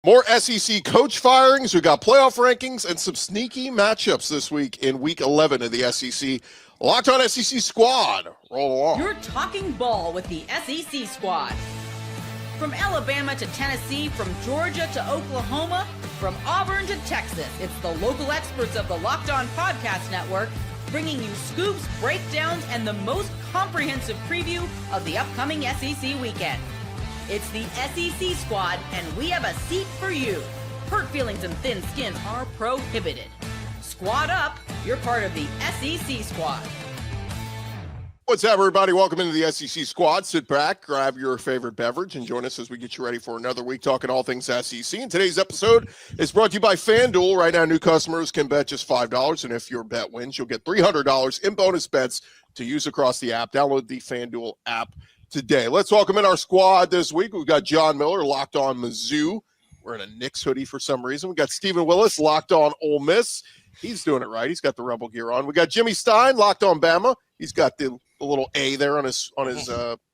More SEC coach firings. We got playoff rankings and some sneaky matchups this week in Week 11 of the SEC. Locked On SEC Squad. Roll along. You're talking ball with the SEC Squad. From Alabama to Tennessee, from Georgia to Oklahoma, from Auburn to Texas, it's the local experts of the Locked On Podcast Network bringing you scoops, breakdowns, and the most comprehensive preview of the upcoming SEC weekend. It's the SEC Squad, and we have a seat for you. Hurt feelings and thin skin are prohibited. Squad up, you're part of the SEC Squad. What's up, everybody? Welcome into the SEC Squad. Sit back, grab your favorite beverage, and join us as we get you ready for another week talking all things SEC. And today's episode is brought to you by FanDuel. Right now, new customers can bet just $5, and if your bet wins, you'll get $300 in bonus bets to use across the app. Download the FanDuel app today. Let's welcome in our squad this week. We've got John Miller, Locked On Mizzou. We're in a Knicks hoodie for some reason. We got Stephen Willis, Locked On Ole Miss. He's doing it right. He's got the Rebel gear on. We got Jimmy Stein, Locked On Bama. He's got the little A there on his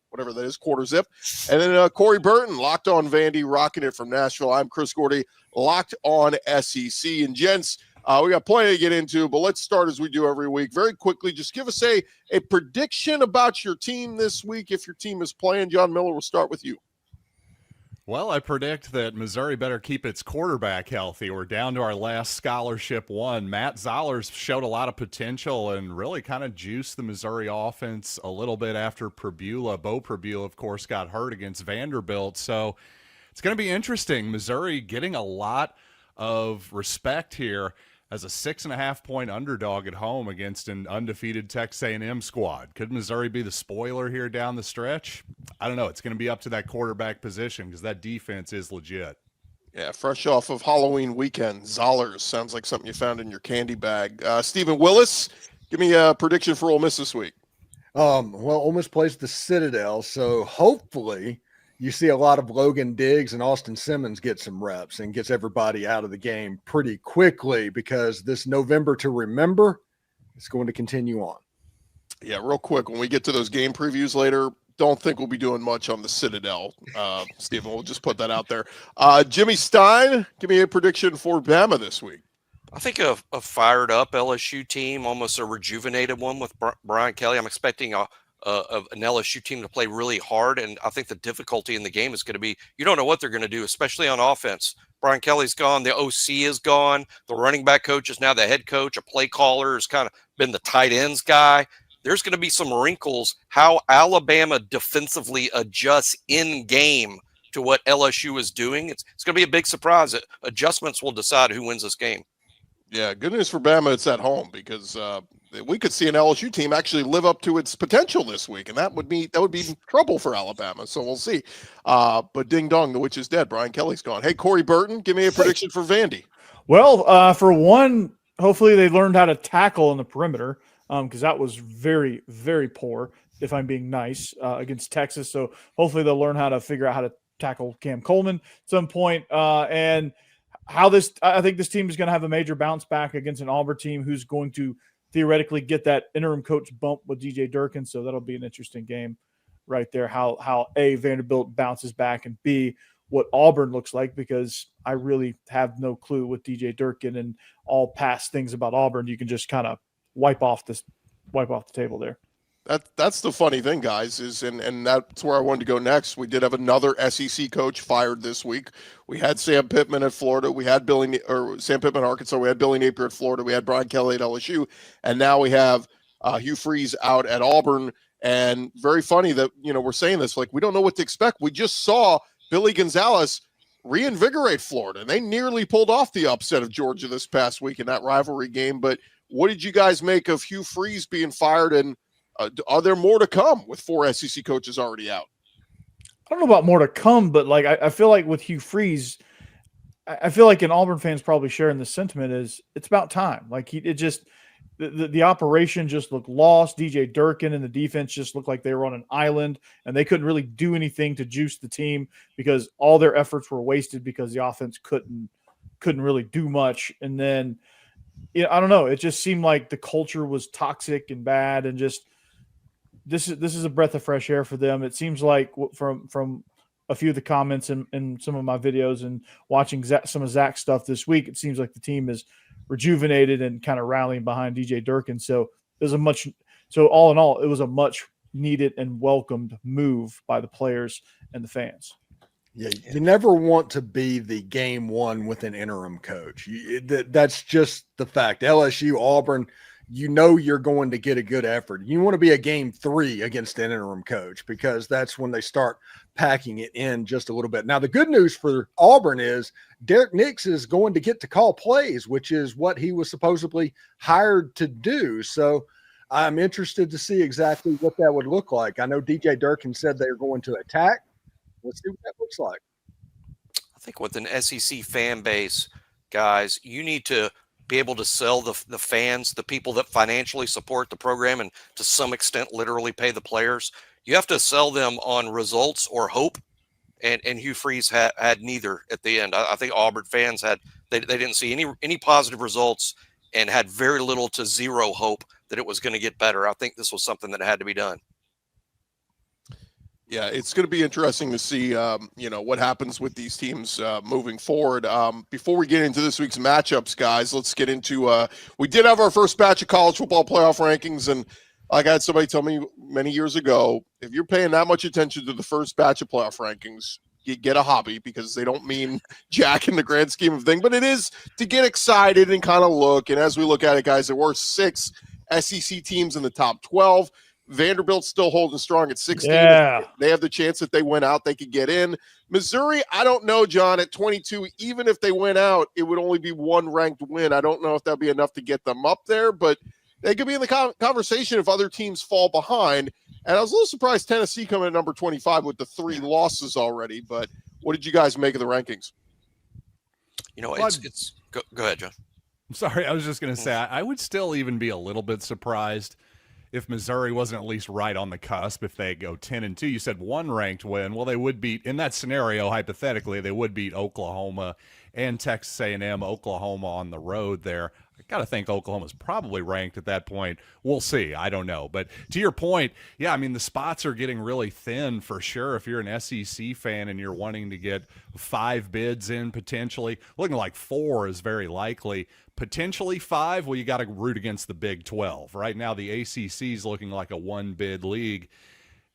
whatever that is, quarter zip. And then Corey Burton, Locked On Vandy, rocking it from Nashville. I'm Chris Gordy, Locked On SEC. And gents, we got plenty to get into, but let's start as we do every week. Very quickly, just give us a prediction about your team this week if your team is playing. John Miller, we'll start with you. Well, I predict that Missouri better keep its quarterback healthy. We're down to our last scholarship one. Matt Zollers showed a lot of potential and really kind of juiced the Missouri offense a little bit after Pribula. Bo Pribula, of course, got hurt against Vanderbilt. So it's going to be interesting. Missouri getting a lot of respect here as a 6.5-point underdog at home against an undefeated Texas A&M squad. Could Missouri be the spoiler here down the stretch? I don't know. It's going to be up to that quarterback position because that defense is legit. Yeah, fresh off of Halloween weekend, Zollers sounds like something you found in your candy bag. Stephen Willis, give me a prediction for Ole Miss this week. Well, Ole Miss plays the Citadel, so hopefully you see a lot of Logan Diggs and Austin Simmons get some reps and gets everybody out of the game pretty quickly because this November to remember is going to continue on. Yeah, real quick, when we get to those game previews later, don't think we'll be doing much on the Citadel, Stephen. We'll just put that out there. Jimmy Stein, give me a prediction for Bama this week. I think a fired-up LSU team, almost a rejuvenated one with Brian Kelly. I'm expecting an LSU team to play really hard, and I think the difficulty in the game is going to be you don't know what they're going to do, especially on offense. Brian Kelly's gone. The OC is gone. The running back coach is now the head coach. A play caller has kind of been the tight ends guy. There's going to be some wrinkles how Alabama defensively adjusts in game to what LSU is doing. It's going to be a big surprise. Adjustments will decide who wins this game. Yeah, good news for Bama, it's at home because we could see an LSU team actually live up to its potential this week, and that would be trouble for Alabama. So we'll see. But ding dong, the witch is dead. Brian Kelly's gone. Hey, Corey Burton, give me a prediction for Vandy. Well, for one, hopefully they learned how to tackle in the perimeter. Because that was very, very poor, if I'm being nice, against Texas. So hopefully they'll learn how to figure out how to tackle Cam Coleman at some point. And I think this team is going to have a major bounce back against an Auburn team who's going to theoretically get that interim coach bump with DJ Durkin. So that'll be an interesting game right there. How A, Vanderbilt bounces back, and B, what Auburn looks like, because I really have no clue with DJ Durkin and all past things about Auburn. You can just kind of wipe off the table there. That's the funny thing, guys, is and that's where I wanted to go next. We did have another SEC coach fired this week. We had Sam Pittman at Florida. We had Sam Pittman at Arkansas. We had Billy Napier at Florida. We had Brian Kelly at LSU, and now we have Hugh Freeze out at Auburn. And very funny that we're saying this, like we don't know what to expect. We just saw Billy Gonzalez reinvigorate Florida, and they nearly pulled off the upset of Georgia this past week in that rivalry game. But what did you guys make of Hugh Freeze being fired, and are there more to come with 4 SEC coaches already out? I don't know about more to come, but like I feel like with Hugh Freeze, I feel like an Auburn fans probably sharing the sentiment is it's about time. Like the operation just looked lost. DJ Durkin and the defense just looked like they were on an island, and they couldn't really do anything to juice the team because all their efforts were wasted because the offense couldn't really do much. And then I don't know. It just seemed like the culture was toxic and bad, and just this is a breath of fresh air for them. It seems like from a few of the comments in some of my videos and watching some of Zach's stuff this week, it seems like the team is rejuvenated and kind of rallying behind DJ Durkin. So all in all, it was a much needed and welcomed move by the players and the fans. Yeah, you never want to be the game one with an interim coach. That's just the fact. LSU, Auburn, you're going to get a good effort. You want to be a game 3 against an interim coach because that's when they start packing it in just a little bit. Now, the good news for Auburn is Derek Nix is going to get to call plays, which is what he was supposedly hired to do. So I'm interested to see exactly what that would look like. I know DJ Durkin said they're going to attack. Let's see what that looks like. I think with an SEC fan base, guys, you need to be able to sell the fans, the people that financially support the program and to some extent literally pay the players. You have to sell them on results or hope. And Hugh Freeze had neither at the end. I think Auburn fans they didn't see any positive results and had very little to zero hope that it was going to get better. I think this was something that had to be done. Yeah, it's going to be interesting to see, what happens with these teams moving forward. Before we get into this week's matchups, guys, let's get into we did have our first batch of college football playoff rankings, and like I had somebody tell me many years ago, if you're paying that much attention to the first batch of playoff rankings, you get a hobby because they don't mean jack in the grand scheme of things, but it is to get excited and kind of look. And as we look at it, guys, there were 6 SEC teams in the top 12. Vanderbilt's still holding strong at 16. Yeah. They have the chance that they went out, they could get in. Missouri, I don't know, John, at 22, even if they went out, it would only be 1 ranked win. I don't know if that'd be enough to get them up there, but they could be in the conversation if other teams fall behind. And I was a little surprised Tennessee coming at number 25 with the 3 losses already, but what did you guys make of the rankings? Go ahead, John. I'm sorry, I was just going to say, I would still even be a little bit surprised if Missouri wasn't at least right on the cusp. If they go 10-2, you said 1 ranked win. Well, they would beat, in that scenario, hypothetically, they would beat Oklahoma and Texas A&M, Oklahoma on the road there. I got to think Oklahoma's probably ranked at that point. We'll see. I don't know. But to your point, yeah, I mean, the spots are getting really thin for sure. If you're an SEC fan and you're wanting to get 5 bids in potentially, looking like 4 is very likely. Potentially 5, well, you got to root against the Big 12. Right now, the ACC is looking like a 1-bid league.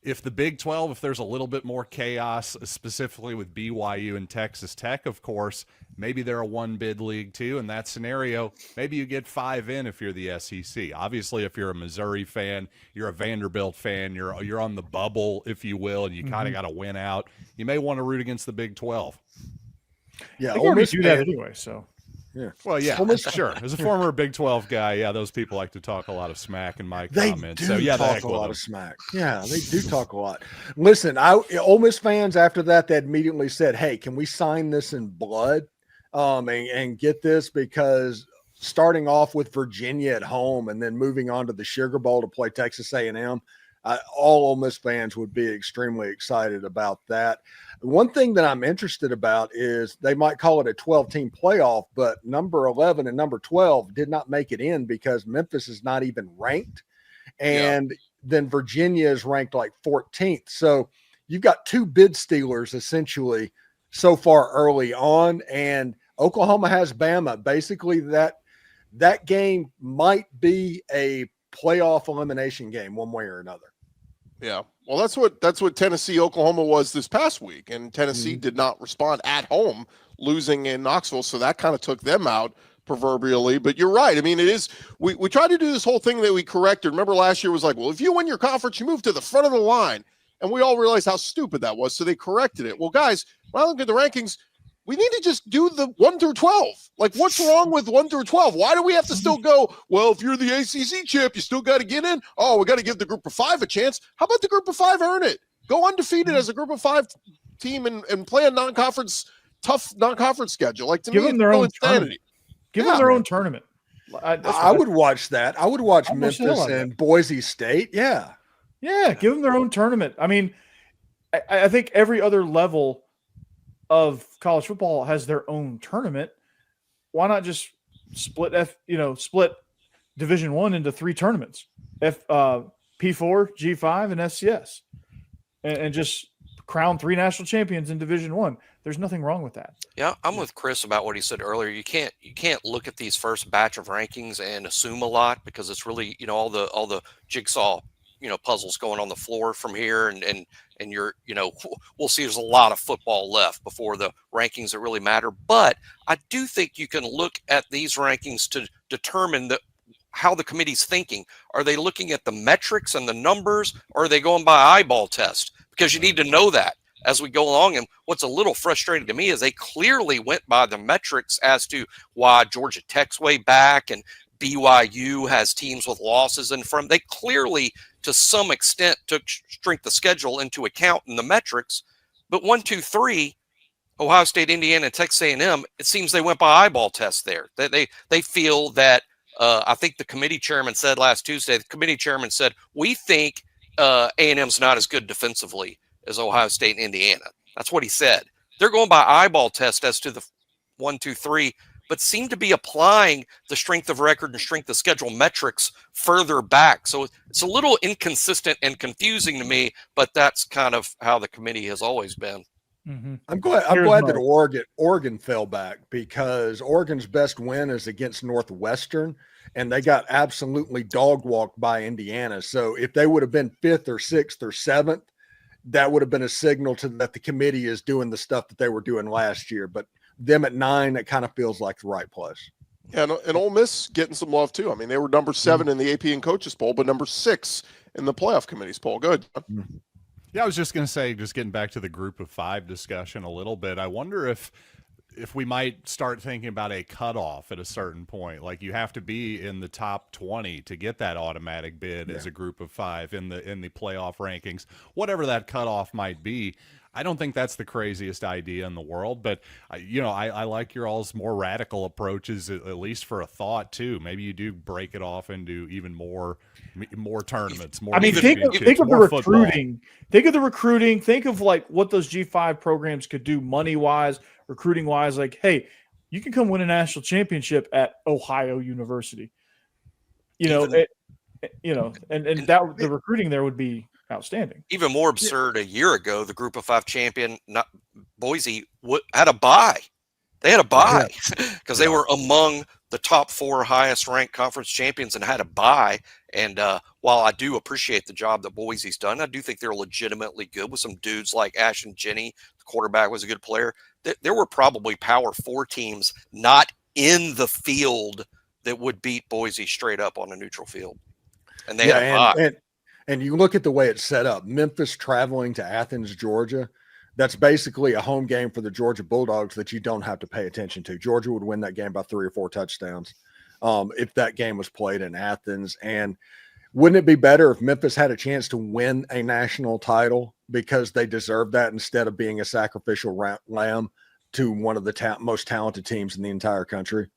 If the Big 12, if there's a little bit more chaos, specifically with BYU and Texas Tech, of course, maybe they're a 1-bid league too. In that scenario, maybe you get 5 in if you're the SEC. Obviously, if you're a Missouri fan, you're a Vanderbilt fan, you're on the bubble, if you will, and you kind of got to win out. You may want to root against the Big 12. Yeah, they already do that anyway, so. Yeah. Well, yeah, sure. As a former Big 12 guy, yeah, those people like to talk a lot of smack in my comments. They do so, talk a lot of smack. Yeah, they do talk a lot. Listen, Ole Miss fans after that, they immediately said, hey, can we sign this in blood and get this? Because starting off with Virginia at home and then moving on to the Sugar Bowl to play Texas A&M, all Ole Miss fans would be extremely excited about that. One thing that I'm interested about is they might call it a 12-team playoff, but number 11 and number 12 did not make it in because Memphis is not even ranked. And then Virginia is ranked like 14th. So you've got 2 bid stealers essentially so far early on, and Oklahoma has Bama. Basically, that game might be a playoff elimination game one way or another. Yeah. Well, that's what Tennessee, Oklahoma was this past week. And Tennessee did not respond at home, losing in Knoxville. So that kind of took them out proverbially. But you're right. I mean, it is, we tried to do this whole thing that we corrected. Remember last year was like, well, if you win your conference, you move to the front of the line. And we all realized how stupid that was. So they corrected it. Well, guys, when I look at the rankings, we need to just do the 1 through 12. Like, what's wrong with 1 through 12? Why do we have to still go, well, if you're the ACC champ, you still got to get in? Oh, we got to give the group of 5 a chance. How about the group of 5 earn it? Go undefeated as a group of 5 team and play a tough non-conference schedule. Like, to give me, them their own insanity. tournament. Give them their own tournament. I would watch that. I would watch Memphis and Boise State. Yeah. Yeah, give them their own tournament. I mean, I think every other level of college football has their own tournament. Why not just split Division I into 3 tournaments? P4, G5, and FCS, and just crown 3 national champions in Division I. There's nothing wrong with that. Yeah, I'm with Chris about what he said earlier. You can't look at these first batch of rankings and assume a lot, because it's really, all the jigsaw, puzzles going on the floor from here, and you're, we'll see there's a lot of football left before the rankings that really matter. But I do think you can look at these rankings to determine how the committee's thinking. Are they looking at the metrics and the numbers, or are they going by eyeball test? Because you need to know that as we go along. And what's a little frustrating to me is they clearly went by the metrics as to why Georgia Tech's way back and BYU has teams with losses in front. They clearly, to some extent, took strength of schedule into account in the metrics. But 1, 2, 3, Ohio State, Indiana, and Texas A&M, it seems they went by eyeball test there. They feel that, I think the committee chairman said last Tuesday, we think A&M's not as good defensively as Ohio State and Indiana. That's what he said. They're going by eyeball test as to the 1, 2, 3, but seem to be applying the strength of record and strength of schedule metrics further back. So it's a little inconsistent and confusing to me, but that's kind of how the committee has always been. Mm-hmm. I'm glad that Oregon fell back, because Oregon's best win is against Northwestern, and they got absolutely dog walked by Indiana. So if they would have been 5th or 6th or 7th, that would have been a signal to that the committee is doing the stuff that they were doing last year. But them at 9, it kind of feels like the right place. Yeah, and Ole Miss getting some love too. I mean, they were number 7 in the AP and coaches poll, but number 6 in the playoff committee's poll. Good. Yeah, I was just going to say, just getting back to the group of 5 discussion a little bit, I wonder if we might start thinking about a cutoff at a certain point. Like, you have to be in the top 20 to get that automatic bid as a group of 5 in the playoff rankings, whatever that cutoff might be. I don't think that's the craziest idea in the world, but I like your all's more radical approaches, at least for a thought too. Maybe you do break it off into even more tournaments. More. I mean, think of the recruiting. Think of the recruiting. Think of like what those G5 programs could do money wise, recruiting wise. Like, hey, you can come win a national championship at Ohio University. The recruiting there would be outstanding. Even more absurd, a year ago, the group of 5 champion, Boise, had a bye. They had a bye because they were among the top 4 highest ranked conference champions and had a bye. And while I do appreciate the job that Boise's done, I do think they're legitimately good with some dudes like Ashton Jenny. The quarterback was a good player. There were probably Power 4 teams not in the field that would beat Boise straight up on a neutral field. And they had a bye. And you look at the way it's set up, Memphis traveling to Athens, Georgia, that's basically a home game for the Georgia Bulldogs that you don't have to pay attention to. Georgia would win that game by 3 or 4 touchdowns if that game was played in Athens. And wouldn't it be better if Memphis had a chance to win a national title because they deserve that instead of being a sacrificial lamb to one of the most talented teams in the entire country?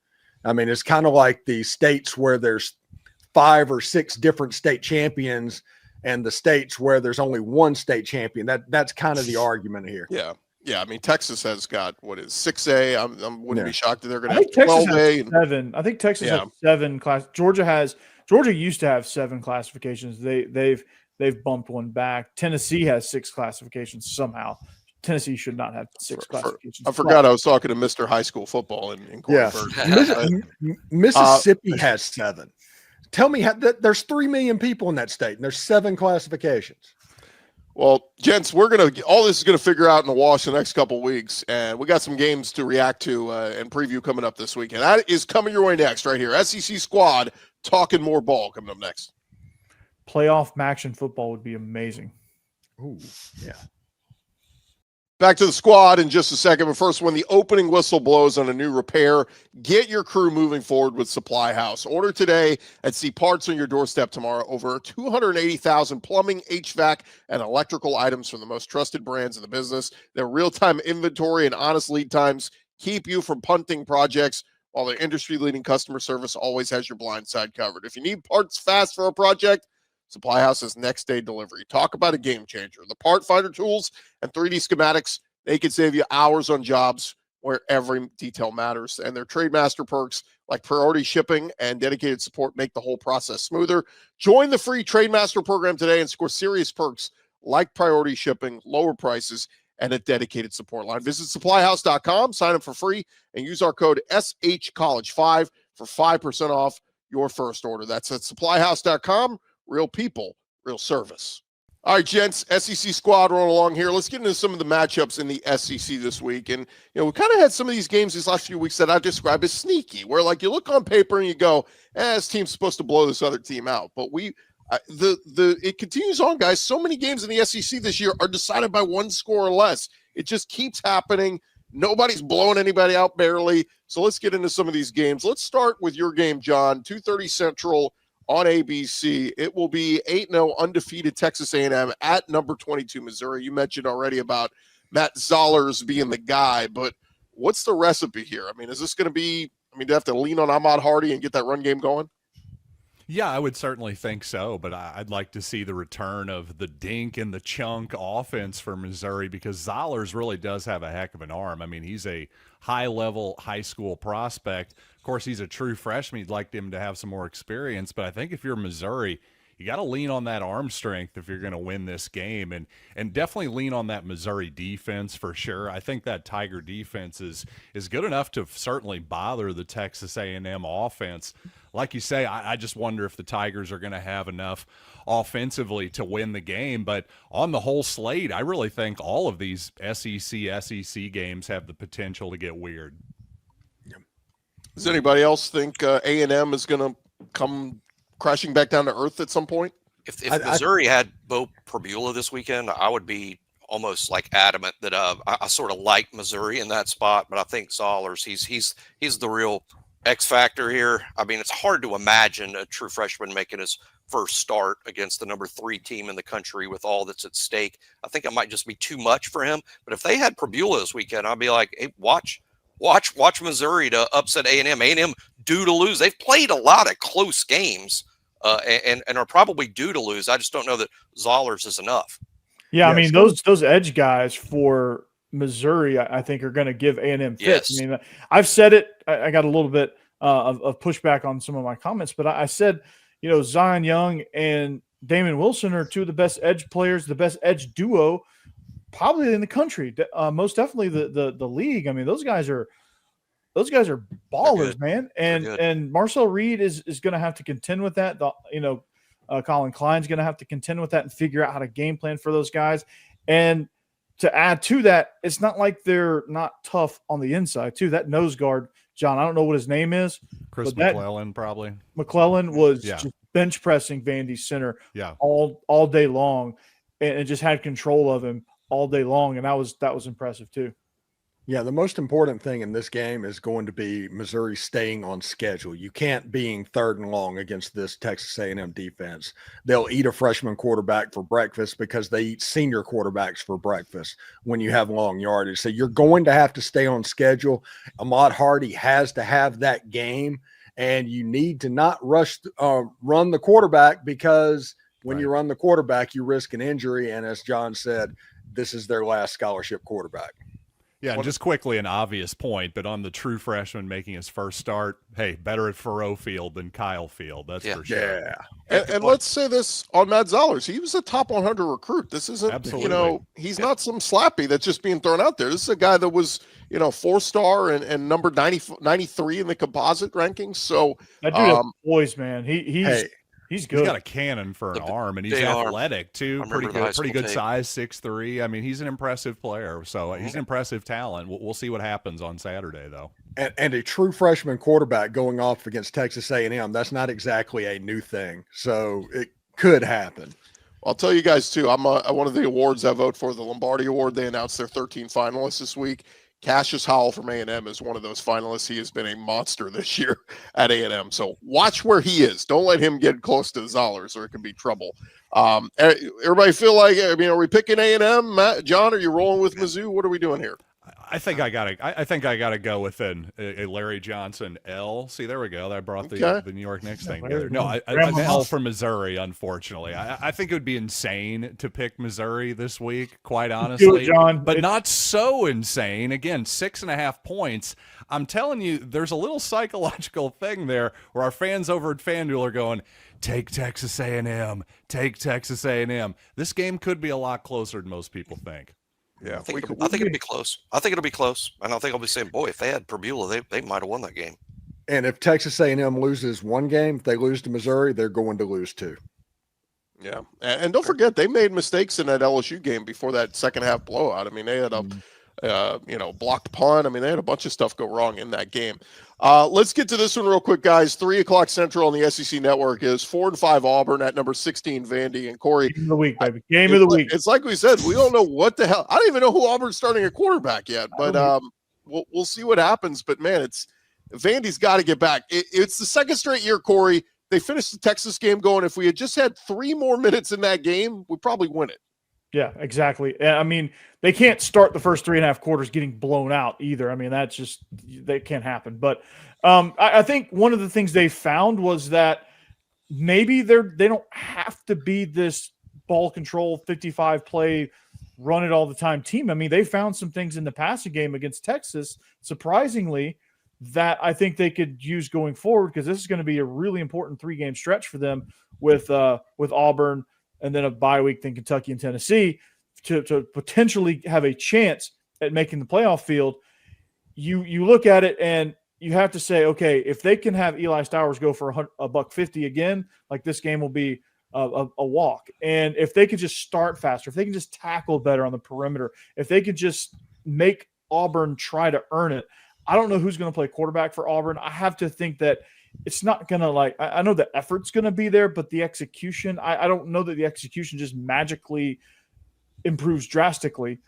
I mean, it's kind of like the states where there's 5 or 6 different state champions and the states where there's only one state champion. That's kind of the argument here. Yeah. I mean, Texas has got 6A. I wouldn't be shocked if they're going to have 12A. 7. I think Texas has 7 class. Georgia used to have 7 classifications. They've bumped one back. Tennessee has 6 classifications somehow. Tennessee should not have 6 classifications. I forgot I was talking to Mr. High School Football in Mississippi has 7. Tell me there's 3 million people in that state, and there's 7 classifications. Well, gents, all this is going to figure out in the wash the next couple of weeks, and we got some games to react to and preview coming up this weekend. That is coming your way next right here. SEC Squad talking more ball coming up next. Playoff action football would be amazing. Ooh, yeah. Back to the squad in just a second, but first, when the opening whistle blows on a new repair, get your crew moving forward with SupplyHouse. Order today and see parts on your doorstep tomorrow. Over 280,000 plumbing, HVAC, and electrical items from the most trusted brands in the business. Their real-time inventory and honest lead times keep you from punting projects, while their industry-leading customer service always has your blind side covered. If you need parts fast for a project, SupplyHouse is next day delivery. Talk about a game changer. The part finder tools and 3D schematics, they can save you hours on jobs where every detail matters. And their Trademaster perks like priority shipping and dedicated support make the whole process smoother. Join the free Trademaster program today and score serious perks like priority shipping, lower prices, and a dedicated support line. Visit SupplyHouse.com, sign up for free, and use our code SHCollege5 for 5% off your first order. That's at SupplyHouse.com. Real people, real service. All right, gents, SEC squad rolling along here. Let's get into some of the matchups in the SEC this week. And, we kind of had some of these games these last few weeks that I describe as sneaky, where, like, you look on paper and you go, this team's supposed to blow this other team out. But it continues on, guys. So many games in the SEC this year are decided by one score or less. It just keeps happening. Nobody's blowing anybody out barely. So let's get into some of these games. Let's start with your game, John, 2:30 Central on ABC. It will be 8-0 undefeated Texas A&M at number 22 Missouri. You mentioned already about Matt Zollers being the guy, but what's the recipe here? I mean, is this going to be – do you have to lean on Ahmad Hardy and get that run game going? Yeah, I would certainly think so, but I'd like to see the return of the dink and the chunk offense for Missouri because Zollers really does have a heck of an arm. I mean, he's a high-level high school prospect. Of course, he's a true freshman. You'd like him to have some more experience, but I think if you're Missouri, you got to lean on that arm strength if you're going to win this game, and definitely lean on that Missouri defense for sure. I think that Tiger defense is good enough to certainly bother the Texas A&M offense. Like you say, I just wonder if the Tigers are going to have enough offensively to win the game. But on the whole slate, I really think all of these SEC games have the potential to get weird. Does anybody else think A&M is going to come crashing back down to earth at some point? If Missouri had Bo Prabula this weekend, I would be almost like adamant that I sort of like Missouri in that spot. But I think Zollers, he's the real X factor here. I mean, it's hard to imagine a true freshman making his first start against the number 3 team in the country with all that's at stake. I think it might just be too much for him. But if they had Prabula this weekend, I'd be like, hey, watch Missouri to upset A&M. A&M due to lose. They've played a lot of close games and are probably due to lose. I just don't know that Zollers is enough. Yeah, I mean, those edge guys for Missouri, I think, are going to give A&M fits. Yes. I mean, I've said it. I got a little bit of pushback on some of my comments, but I said, Zion Young and Damon Wilson are two of the best edge players, the best edge duo probably in the country. Most definitely the league. I mean, those guys are ballers, man. And Marcel Reed is going to have to contend with that. Colin Klein's going to have to contend with that and figure out how to game plan for those guys. And to add to that, it's not like they're not tough on the inside too. That nose guard, John, I don't know what his name is. Chris McClellan, probably. McClellan was just bench pressing Vandy's center all day long and just had control of him all day long. And that was impressive too. Yeah, the most important thing in this game is going to be Missouri staying on schedule. You can't being 3rd and long against this Texas A&M defense. They'll eat a freshman quarterback for breakfast because they eat senior quarterbacks for breakfast when you have long yardage. So you're going to have to stay on schedule. Ahmad Hardy has to have that game, and you need to not run the quarterback because when you run the quarterback, you risk an injury. And as John said, this is their last scholarship quarterback. Yeah, and just quickly an obvious point, but on the true freshman making his first start, hey, better at Faurot Field than Kyle Field. That's for sure. Yeah. And let's say this on Matt Zollers. He was a top 100 recruit. This isn't, he's not some slappy that's just being thrown out there. This is a guy that was, 4-star and number 93 in the composite rankings. So that dude has boys, man. He's good. He's got a cannon for an arm, and he's athletic too. Pretty good size, 6'3". I mean, he's an impressive player. So he's an impressive talent. We'll see what happens on Saturday, though. And a true freshman quarterback going off against Texas A&M, that's not exactly a new thing. So it could happen. I'll tell you guys, too, I'm one of the awards I vote for, the Lombardi Award. They announced their 13 finalists this week. Cassius Howell from A&M is one of those finalists. He has been a monster this year at A&M. So watch where he is. Don't let him get close to Zollers or it can be trouble. Everybody feel like, are we picking A&M? Matt, John, are you rolling with Mizzou? What are we doing here? I think I gotta go with a Larry Johnson L. See, there we go. That brought the New York Knicks thing together. No, an L for Missouri. Unfortunately, I think it would be insane to pick Missouri this week. Quite honestly, do it, John. But not so insane. Again, 6.5 points. I'm telling you, there's a little psychological thing there where our fans over at FanDuel are going, take Texas A&M, take Texas A&M. This game could be a lot closer than most people think. Yeah, I think it'll be close. I think it'll be close. And I think I'll be saying, boy, if they had Prbula, they might have won that game. And if Texas A&M loses one game, if they lose to Missouri, they're going to lose two. Yeah, and don't forget they made mistakes in that LSU game before that second half blowout. I mean, they had a blocked punt. I mean, they had a bunch of stuff go wrong in that game. Let's get to this one real quick, guys. 3:00 Central on the SEC Network is 4-5 Auburn at number 16 Vandy and Corey. Game of the week, baby. Game of the week. It's like we said, we don't know what the hell. I don't even know who Auburn's starting a quarterback yet, but we'll see what happens. But man, it's Vandy's got to get back. It's the second straight year, Corey. They finished the Texas game going, if we had just had 3 more minutes in that game, we'd probably win it. Yeah, exactly. I mean, they can't start the first 3.5 quarters getting blown out either. I mean, that's just that can't happen. But I think one of the things they found was that maybe they don't have to be this ball control 55 play, run it all the time team. I mean, they found some things in the passing game against Texas, surprisingly, that I think they could use going forward, because this is going to be a really important 3-game stretch for them with Auburn and then a bye week, then Kentucky and Tennessee, to potentially have a chance at making the playoff field. You look at it and you have to say, okay, if they can have Eli Stowers go for $150 again, like this game will be a walk. And if they could just start faster, if they can just tackle better on the perimeter, if they could just make Auburn try to earn it. I don't know who's going to play quarterback for Auburn. I have to think that it's not going to I know the effort's going to be there, but the execution, I don't know that the execution just magically improves drastically.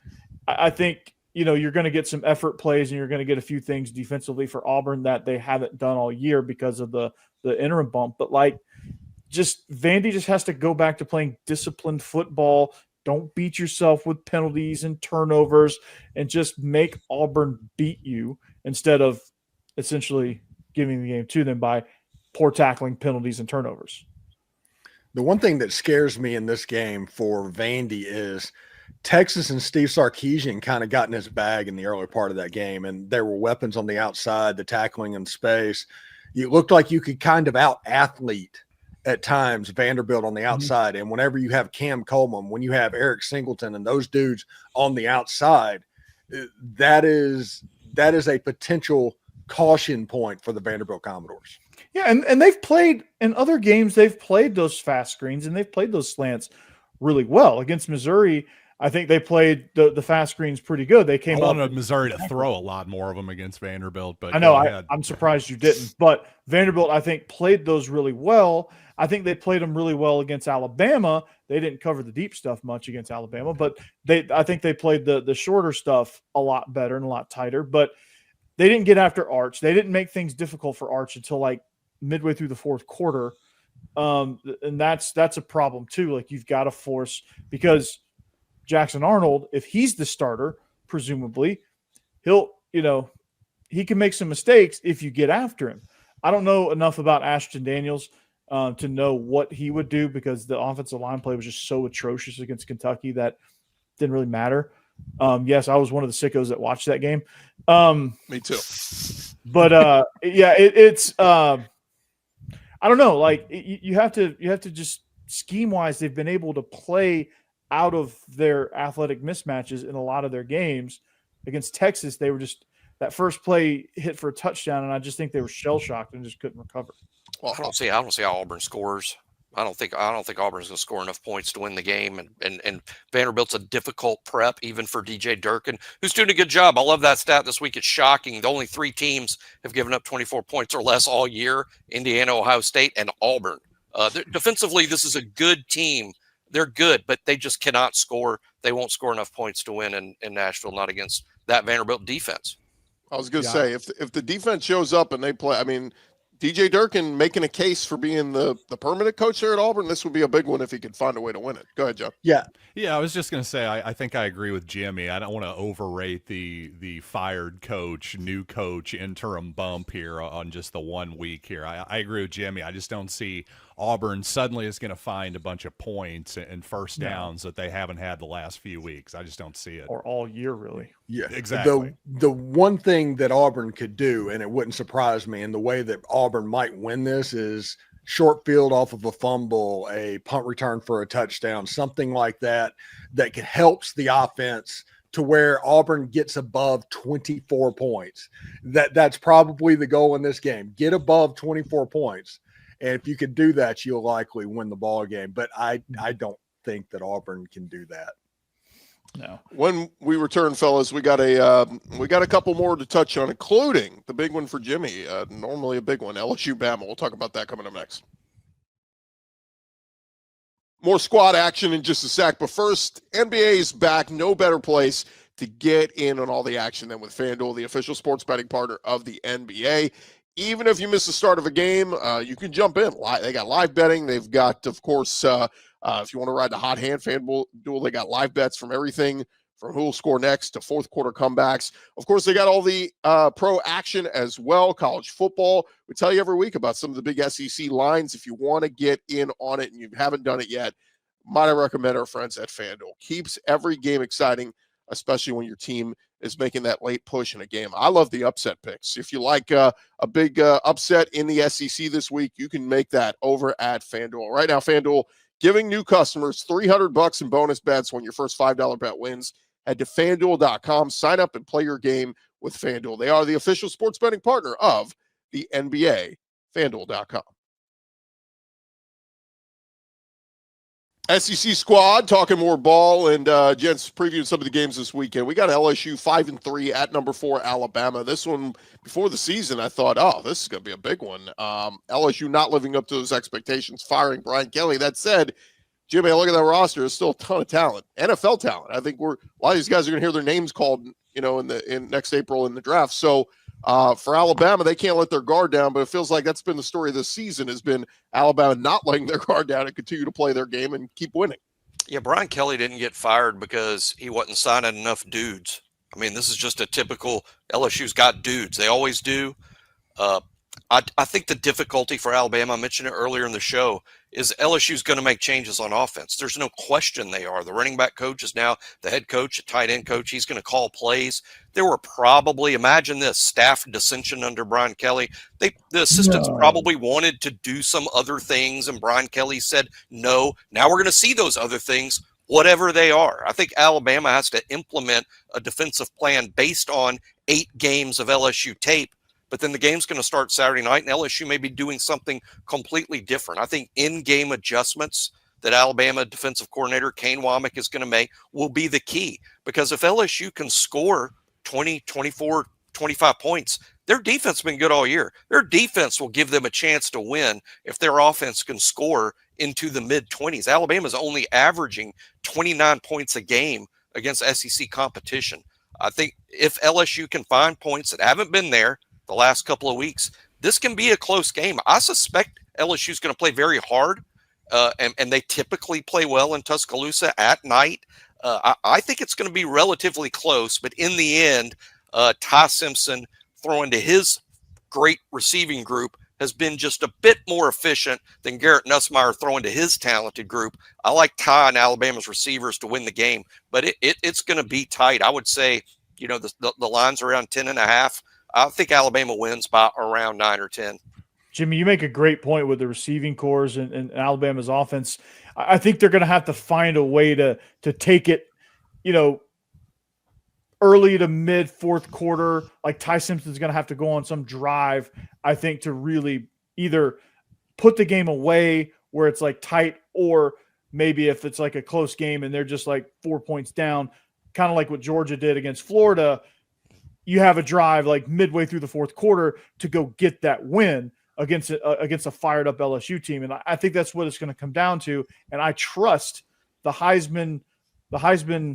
I think, you're going to get some effort plays and you're going to get a few things defensively for Auburn that they haven't done all year because of the interim bump. But Vandy just has to go back to playing disciplined football. Don't beat yourself with penalties and turnovers, and just make Auburn beat you instead of essentially giving the game to them by poor tackling, penalties, and turnovers. The one thing that scares me in this game for Vandy is Texas and Steve Sarkisian kind of got in his bag in the early part of that game, and there were weapons on the outside, the tackling in space. It looked like you could kind of out-athlete at times Vanderbilt on the outside. And whenever you have Cam Coleman, when you have Eric Singleton and those dudes on the outside, that is a potential caution point for the Vanderbilt Commodores. Yeah, and they've played in other games, they've played those fast screens and they've played those slants really well. Against Missouri, I think they played the fast screens pretty good. They came. I wanted Missouri to throw a lot more of them against Vanderbilt, but I know I'm surprised you didn't. But Vanderbilt, I think, played those really well. I think they played them really well against Alabama. They didn't cover the deep stuff much against Alabama, but I think they played the shorter stuff a lot better and a lot tighter. But they didn't get after Arch. They didn't make things difficult for Arch until midway through the fourth quarter. And that's a problem too. You've got to force, because Jackson Arnold, if he's the starter, presumably, he can make some mistakes if you get after him. I don't know enough about Ashton Daniels to know what he would do, because the offensive line play was just so atrocious against Kentucky that didn't really matter. Yes, I was one of the sickos that watched that game. Me too. But it's I don't know. You have to just scheme wise, they've been able to play out of their athletic mismatches in a lot of their games. Against Texas, they were just that first play hit for a touchdown, and I just think they were shell shocked and just couldn't recover. Well, I don't see how Auburn scores. I don't think Auburn's going to score enough points to win the game, and Vanderbilt's a difficult prep even for DJ Durkin, who's doing a good job. I love that stat this week. It's shocking. The only 3 teams have given up 24 points or less all year: Indiana, Ohio State, and Auburn. Defensively, this is a good team. They're good, but they just cannot score. They won't score enough points to win in Nashville, not against that Vanderbilt defense. I was going to say, if the defense shows up and they play, I mean, DJ Durkin making a case for being the permanent coach there at Auburn. This would be a big one if he could find a way to win it. Go ahead, Joe. Yeah. Yeah, I was just going to say, I think I agree with Jimmy. I don't want to overrate the fired coach, new coach, interim bump here on just the 1 week here. I agree with Jimmy. I just don't see Auburn suddenly is going to find a bunch of points and first downs that they haven't had the last few weeks. I just don't see it. Or all year, really. Yeah, exactly. The one thing that Auburn could do, and it wouldn't surprise me, and the way that Auburn might win this is short field off of a fumble, a punt return for a touchdown, something like that could helps the offense to where Auburn gets above 24 points. That's probably the goal in this game. Get above 24 points. And if you could do that, you'll likely win the ball game. But I don't think that Auburn can do that. No. When we return, fellas, we got a couple more to touch on, including the big one for Jimmy. Normally a big one, LSU Bama. We'll talk about that coming up next. More squad action in just a sec, but first, NBA is back. No better place to get in on all the action than with FanDuel, the official sports betting partner of the NBA. Even if you miss the start of a game, you can jump in. They got live betting. They've got, of course, if you want to ride the hot hand, FanDuel, they got live bets from everything from who will score next to fourth quarter comebacks. Of course, they got all the pro action as well, college football. We tell you every week about some of the big SEC lines. If you want to get in on it and you haven't done it yet, might I recommend our friends at FanDuel. Keeps every game exciting, especially when your team is making that late push in a game. I love the upset picks. If you like a big upset in the SEC this week, you can make that over at FanDuel. Right now, FanDuel giving new customers $300 in bonus bets when your first $5 bet wins. Head to FanDuel.com, sign up, and play your game with FanDuel. They are the official sports betting partner of the NBA, FanDuel.com. SEC squad talking more ball, and gents previewing some of the games this weekend. We got LSU 5-3 at number 4 Alabama. This one before the season, I thought, oh, this is going to be a big one. LSU not living up to those expectations, firing Brian Kelly. That said, Jimmy, I look at that roster. There's still a ton of talent, NFL talent. I think a lot of these guys are going to hear their names called, in next April in the draft. So for Alabama, they can't let their guard down, but it feels like that's been the story of this season has been Alabama not letting their guard down and continue to play their game and keep winning. Yeah, Brian Kelly didn't get fired because he wasn't signing enough dudes. I mean, this is just a typical LSU's got dudes. They always do. I think the difficulty for Alabama, I mentioned it earlier in the show, is LSU's going to make changes on offense. There's no question they are. The running back coach is now the head coach, the tight end coach. He's going to call plays. There were probably, imagine this, staff dissension under Brian Kelly. The assistants probably wanted to do some other things, and Brian Kelly said, no. Now we're going to see those other things, whatever they are. I think Alabama has to implement a defensive plan based on 8 games of LSU tape. But then the game's going to start Saturday night, and LSU may be doing something completely different. I think in-game adjustments that Alabama defensive coordinator Kane Womack is going to make will be the key. Because if LSU can score 20, 24, 25 points, their defense has been good all year. Their defense will give them a chance to win if their offense can score into the mid-20s. Alabama's only averaging 29 points a game against SEC competition. I think if LSU can find points that haven't been there the last couple of weeks, this can be a close game. I suspect LSU is going to play very hard, and they typically play well in Tuscaloosa at night. I think it's going to be relatively close, but in the end, Ty Simpson throwing to his great receiving group has been just a bit more efficient than Garrett Nussmeier throwing to his talented group. I like Ty and Alabama's receivers to win the game, but it's going to be tight. I would say, the line's around 10.5. I think Alabama wins by around 9 or 10. Jimmy, you make a great point with the receiving cores and Alabama's offense. I think they're going to have to find a way to take it, early to mid fourth quarter. Like Ty Simpson's going to have to go on some drive, I think, to really either put the game away where it's like tight, or maybe if it's like a close game and they're just like 4 points down, kind of like what Georgia did against Florida. You have a drive like midway through the fourth quarter to go get that win against a fired up LSU team. And I think that's what it's going to come down to. And I trust the Heisman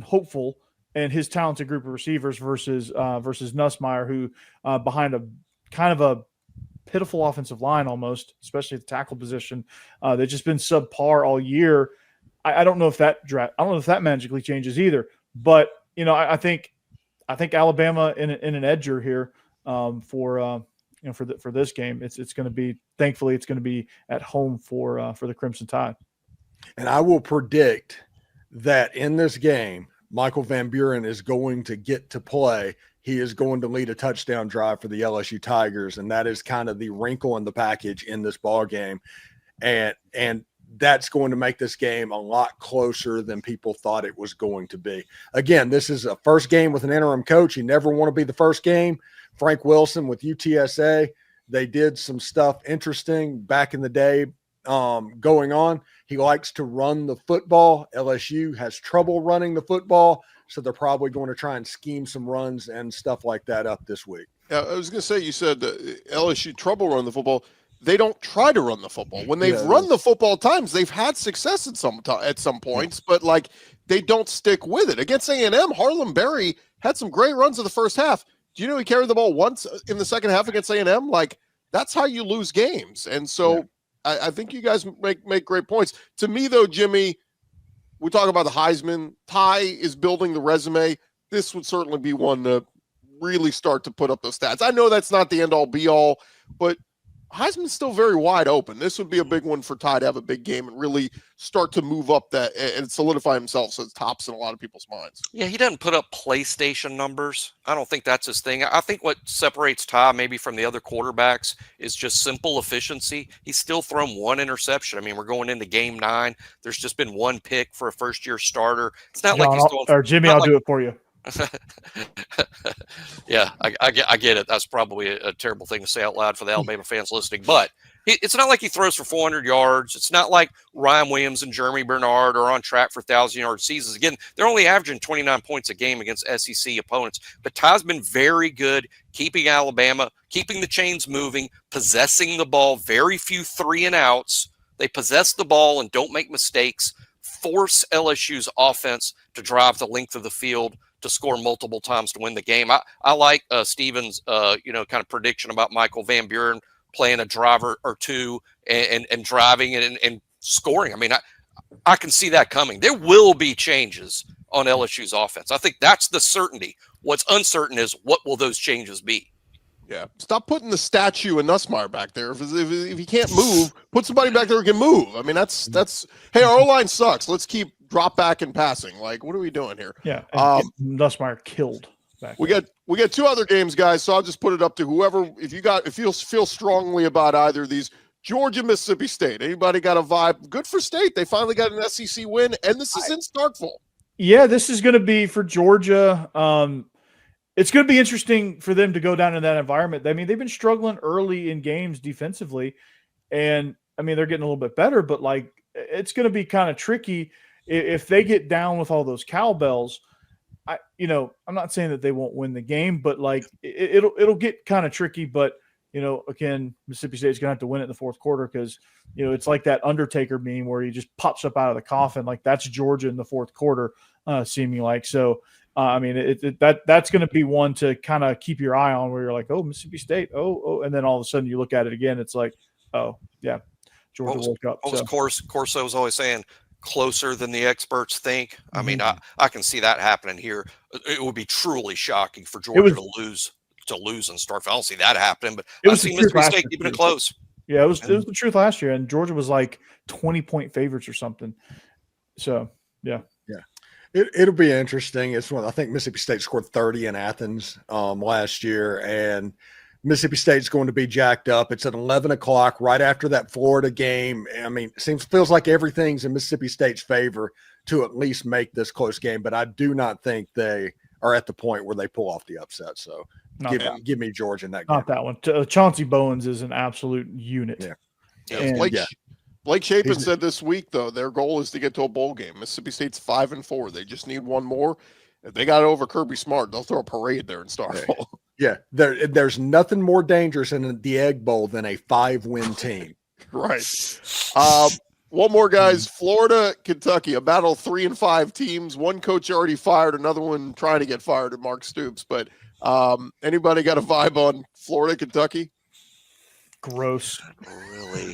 hopeful and his talented group of receivers versus Nussmeier, who behind a kind of a pitiful offensive line almost, especially at the tackle position. They've just been subpar all year. I don't know if that magically changes either. But I think Alabama in an edger here for this game. It's going to be, thankfully, it's going to be at home for the Crimson Tide. And I will predict that in this game, Michael Van Buren is going to get to play. He is going to lead a touchdown drive for the LSU Tigers, and that is kind of the wrinkle in the package in this ball game. And that's going to make this game a lot closer than people thought it was going to be. Again, this is a first game with an interim coach. You never want to be the first game. Frank Wilson with UTSA, they did some stuff interesting back in the day going on. He likes to run the football. LSU has trouble running the football, so they're probably going to try and scheme some runs and stuff like that up this week. Yeah, I was going to say, you said LSU trouble running the football. They don't try to run the football. When they've run the football times, they've had success at some points, but like they don't stick with it. Against A&M, Harlem Berry had some great runs in the first half. Do you know he carried the ball once in the second half against A&M? Like, that's how you lose games. And so I think you guys make great points. To me, though, Jimmy, we talk about the Heisman. Ty is building the resume. This would certainly be one to really start to put up those stats. I know that's not the end-all, be-all, but Heisman's still very wide open. This would be a big one for Ty to have a big game and really start to move up that and solidify himself as tops in a lot of people's minds. Yeah, he doesn't put up PlayStation numbers. I don't think that's his thing. I think what separates Ty maybe from the other quarterbacks is just simple efficiency. He's still thrown one interception. I mean, we're going into game 9. There's just been one pick for a first-year starter. It's not John, like he's doing – or Jimmy, I'll do it for you. Yeah, I get it. That's probably a terrible thing to say out loud for the Alabama fans listening, but it's not like he throws for 400 yards. It's not like Ryan Williams and Jeremy Bernard are on track for 1,000-yard seasons. Again, they're only averaging 29 points a game against SEC opponents, but Ty's been very good keeping Alabama, keeping the chains moving, possessing the ball, very few 3-and-outs. They possess the ball and don't make mistakes, force LSU's offense to drive the length of the field to score multiple times to win the game. I like Steven's kind of prediction about Michael Van Buren playing a driver or two and driving and scoring. I mean, I can see that coming. There will be changes on LSU's offense. I think that's the certainty. What's uncertain is what will those changes be? Yeah. Stop putting the statue and Nussmeier back there. If he can't move, put somebody back there who can move. I mean, that's hey, our O-line sucks. Let's keep drop back and passing. Like, what are we doing here? Yeah. Nussmeier killed back we got 2 other games, guys, so I'll just put it up to whoever. If you feel strongly about either of these. Georgia, Mississippi State. Anybody got a vibe? Good for State. They finally got an SEC win, and this is in Starkville. Yeah, this is going to be for Georgia. It's going to be interesting for them to go down in that environment. I mean, they've been struggling early in games defensively, and I mean, they're getting a little bit better, but like it's going to be kind of tricky if they get down with all those cowbells. I'm not saying that they won't win the game, but like it'll get kind of tricky. But again, Mississippi State's going to have to win it in the fourth quarter because it's like that Undertaker meme where he just pops up out of the coffin. Like that's Georgia in the fourth quarter, seeming like so. I mean, that's going to be one to kind of keep your eye on where you're like, oh, Mississippi State, oh, and then all of a sudden you look at it again, it's like, oh, yeah, Georgia woke up. Corso was always saying closer than the experts think. I mean, I can see that happening here. It would be truly shocking for Georgia to lose in Starkville. I don't see that happening, but I see Mississippi State keeping it close. Yeah, it was the truth last year, and Georgia was like 20-point favorites or something. So, yeah. It'll be interesting. I think Mississippi State scored 30 in Athens last year, and Mississippi State's going to be jacked up. It's at 11 o'clock right after that Florida game. I mean, feels like everything's in Mississippi State's favor to at least make this close game, but I do not think they are at the point where they pull off the upset. So give me Georgia in that game. Not that one. Chauncey Bowens is an absolute unit. Yeah. Blake Shapen said this week, though, their goal is to get to a bowl game. Mississippi State's 5-4. They just need one more. If they got it over Kirby Smart, they'll throw a parade there in Starkville. Yeah, there's nothing more dangerous in the Egg Bowl than a 5-win team. Right. One more, guys. Florida, Kentucky, a battle of 3 and 5 teams. One coach already fired, another one trying to get fired at Mark Stoops. But anybody got a vibe on Florida, Kentucky? Gross. Really?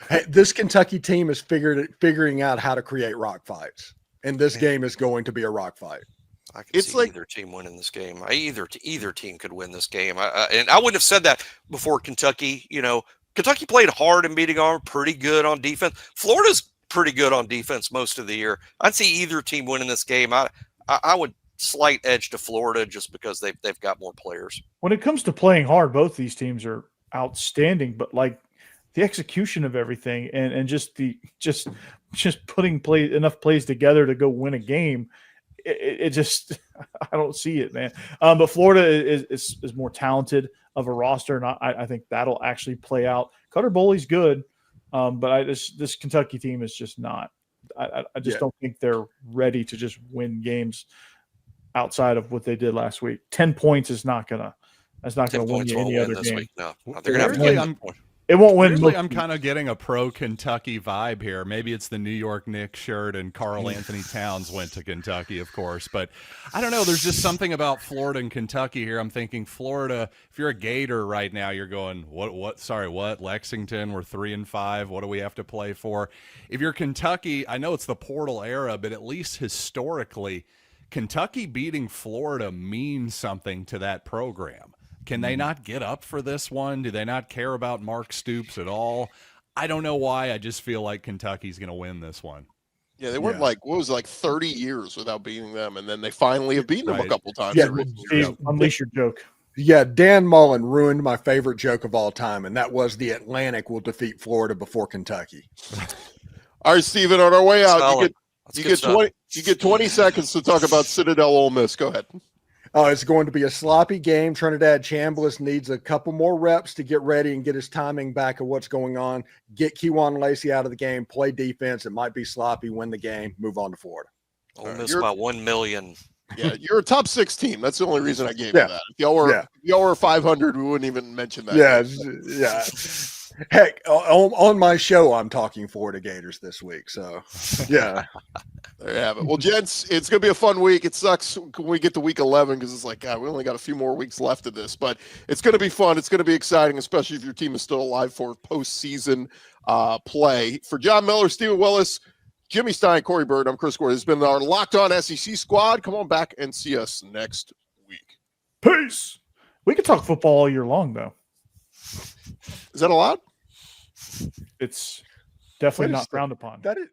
Hey, this Kentucky team is figuring out how to create rock fights, and this game is going to be a rock fight. I could It's see like- either team winning this game. Either team could win this game. And I wouldn't have said that before Kentucky. Kentucky played hard and beating Auburn, pretty good on defense. Florida's pretty good on defense most of the year. I'd see either team winning this game. I would slight edge to Florida just because they've got more players. When it comes to playing hard, both these teams are outstanding, but like the execution of everything and just putting enough plays together to go win a game, it just I don't see it, man. But Florida is more talented of a roster, and I think that'll actually play out. Cutter Bowley's good, but this Kentucky team is just not. I just don't think they're ready to just win games outside of what they did last week. 10 points is not gonna. That's not going to win you any other game. Week. No, they're going to have to win. It won't win. Really, I'm kind of getting a pro-Kentucky vibe here. Maybe it's the New York Knicks shirt and Karl Anthony Towns went to Kentucky, of course. But I don't know. There's just something about Florida and Kentucky here. I'm thinking Florida, if you're a Gator right now, you're going, what? Sorry, what? Lexington, we're 3-5. What do we have to play for? If you're Kentucky, I know it's the portal era, but at least historically, Kentucky beating Florida means something to that program. Can they not get up for this one? Do they not care about Mark Stoops at all? I don't know why. I just feel like Kentucky's going to win this one. Yeah, they went 30 years without beating them, and then they finally have beaten them a couple times. Yeah, Steve, unleash your joke. Yeah, Dan Mullen ruined my favorite joke of all time, and that was the Atlantic will defeat Florida before Kentucky. All right, Steven, on our way out, Solid. you get 20 seconds to talk about Citadel Ole Miss. Go ahead. It's going to be a sloppy game. Trinidad Chambliss needs a couple more reps to get ready and get his timing back of what's going on. Get Kejuan Lacey out of the game, play defense. It might be sloppy, win the game, move on to Florida. Ole Miss by 1 million. Yeah, you're a top 6 team. That's the only reason I gave you that. If y'all were 500, we wouldn't even mention that. Yeah. Heck, on my show, I'm talking Florida Gators this week. So, yeah. There you have it. Well, gents, it's going to be a fun week. It sucks when we get to week 11 because it's like, God, we only got a few more weeks left of this. But it's going to be fun. It's going to be exciting, especially if your team is still alive for postseason play. For John Miller, Stephen Willis, Jimmy Stein, Corey Bird, I'm Chris Gordon. It's been our Locked On SEC squad. Come on back and see us next week. Peace. We could talk football all year long, though. Is that allowed? It's definitely not frowned upon. That is